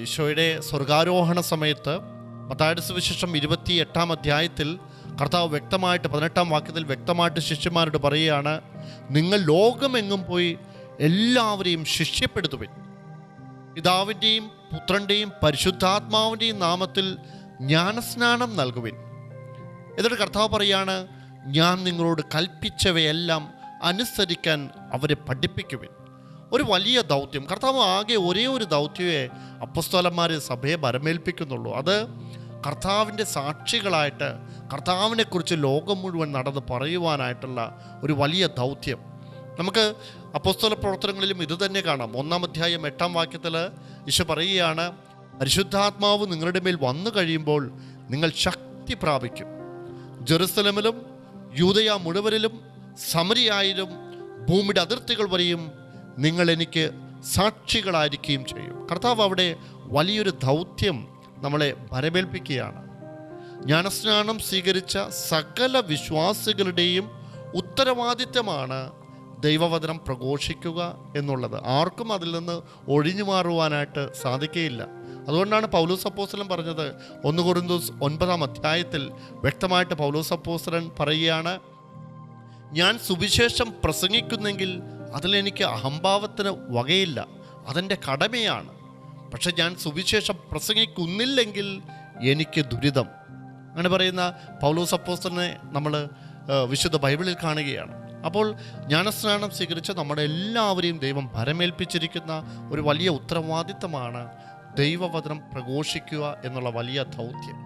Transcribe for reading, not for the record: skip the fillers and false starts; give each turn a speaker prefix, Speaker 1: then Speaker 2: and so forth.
Speaker 1: ഈശോയുടെ സ്വർഗാരോഹണ സമയത്ത് മത്തായിയുടെ സുവിശേഷം 28-ാം അധ്യായത്തിൽ കർത്താവ് വ്യക്തമായിട്ട് 18-ാം വാക്യത്തിൽ വ്യക്തമായിട്ട് ശിഷ്യന്മാരോട് പറയുകയാണ്, നിങ്ങൾ ലോകമെങ്ങും പോയി എല്ലാവരെയും ശിഷ്യപ്പെടുത്തുവിൻ, പിതാവിൻ്റെയും പുത്രൻ്റെയും പരിശുദ്ധാത്മാവിൻ്റെയും നാമത്തിൽ ജ്ഞാനസ്നാനം നൽകുവിൻ. എന്നിട്ട് കർത്താവ് പറയാണ്, ഞാൻ നിങ്ങളോട് കൽപ്പിച്ചവയെല്ലാം അനുസരിക്കാൻ അവരെ പഠിപ്പിക്കുവിൻ. ഒരു വലിയ ദൗത്യം. കർത്താവ് ആകെ ഒരേ ഒരു ദൗത്യമേ അപ്പസ്തോലന്മാരെ സഭയെ ഭരമേൽപ്പിക്കുന്നുള്ളൂ. അത് കർത്താവിൻ്റെ സാക്ഷികളായിട്ട് കർത്താവിനെക്കുറിച്ച് ലോകം മുഴുവൻ നടന്ന് പറയുവാനായിട്ടുള്ള ഒരു വലിയ ദൗത്യം. നമുക്ക് അപ്പോസ്തല പ്രവർത്തനങ്ങളിലും ഇത് തന്നെ കാണാം. 1-ാം അധ്യായം 8-ാം വാക്യത്തിൽ ഈശോ പറയുകയാണ്, പരിശുദ്ധാത്മാവ് നിങ്ങളുടെ മേൽ വന്നു കഴിയുമ്പോൾ നിങ്ങൾ ശക്തി പ്രാപിക്കും. ജെറുസലേമിലും യൂദയ മുഴുവനിലും സമരിയായാലും ഭൂമിയുടെ അതിർത്തികൾ വരെയും നിങ്ങൾ എനിക്ക് സാക്ഷികളായിരിക്കുകയും ചെയ്യും. കർത്താവ് അവിടെ വലിയൊരു ദൗത്യം നമ്മളെ ഭരമേൽപ്പിക്കുകയാണ്. ജ്ഞാനസ്നാനം സ്വീകരിച്ച സകല വിശ്വാസികളുടെയും ഉത്തരവാദിത്തമാണ് ദൈവവചനം പ്രഘോഷിക്കുക എന്നുള്ളത്. ആർക്കും അതിൽ നിന്ന് ഒഴിഞ്ഞു മാറുവാനായിട്ട് സാധിക്കുകയില്ല. അതുകൊണ്ടാണ് പൗലോസ് അപ്പോസ്തലൻ പറഞ്ഞത്, 1 കൊരിന്ത്യർ 9-ാം അധ്യായത്തിൽ വ്യക്തമായിട്ട് പൗലോസ് അപ്പോസ്തലൻ പറയുകയാണ്, ഞാൻ സുവിശേഷം പ്രസംഗിക്കുന്നെങ്കിൽ അതിലെനിക്ക് അഹംഭാവത്തിന് വകയില്ല, അതെൻ്റെ കടമയാണ്. പക്ഷെ ഞാൻ സുവിശേഷം പ്രസംഗിക്കുന്നില്ലെങ്കിൽ എനിക്ക് ദുരിതം. അങ്ങനെ പറയുന്ന പൗലോസ് അപ്പോസ്തലനെ നമ്മൾ വിശുദ്ധ ബൈബിളിൽ കാണുകയാണ്. അപ്പോൾ ജ്ഞാനസ്നാനം സ്വീകരിച്ച നമ്മുടെ എല്ലാവരെയും ദൈവം ഭരമേൽപ്പിച്ചിരിക്കുന്ന ഒരു വലിയ ഉത്തരവാദിത്തമാണ് ദൈവവചനം പ്രഘോഷിക്കുക എന്നുള്ള വലിയ ദൗത്യം.